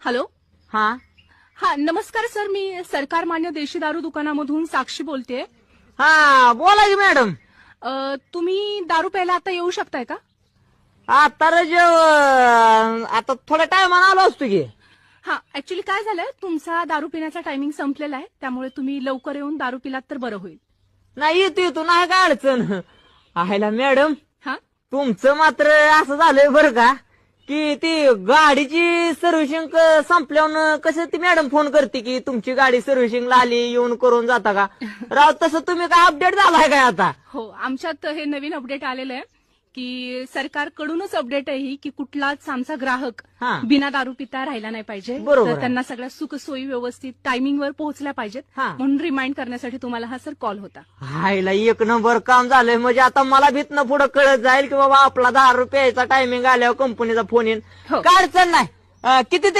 Hello. हा हा नमस्कार सर, मी सरकार मान्य देशी दारू दुकानामधून साक्षी बोलतेय. हा बोला की मॅडम. तुम्ही दारू प्यायला आता येऊ शकताय का? आता आता थोड्या टायमानं आलो असतो की. हा ऍक्च्युली काय झालंय, तुमचा दारू पिण्याचा टायमिंग संपलेला आहे, त्यामुळे तुम्ही लवकर येऊन दारू पिलात तर बरं होईल. नाही येतो नाही काय अडचण आहेला मॅडम. हा तुमचं मात्र असं झालंय बरं का की ती गाडीची सर्व्हिसिंग संपल्यावर कसं ती मॅडम फोन करते की तुमची गाडी सर्व्हिसिंगला आली, येऊन करून जाता का? राव तसं तुम्ही काय अपडेट झालाय काय आता? हो, आमच्यात हे नवीन अपडेट आलेलं आहे की सरकारकडूनच अपडेट आहे ही की कुठलाच आमचा ग्राहक हा. बिना दारू पिता राहिला नाही पाहिजे. बरोबर तर आहे. त्यांना सगळ्या सुखसोयी व्यवस्थित टायमिंगवर पोहोचल्या पाहिजेत, हा. म्हणून रिमाइंड करण्यासाठी तुम्हाला हा सर कॉल होता. हायला एक नंबर काम झालंय. म्हणजे आता मला भीतनं पुढे कळत जाईल की बाबा आपला 10 रुपयाचा टायमिंग आल्यावर कंपनीचा फोन येईन. हो. काय अडचण नाही. किती ते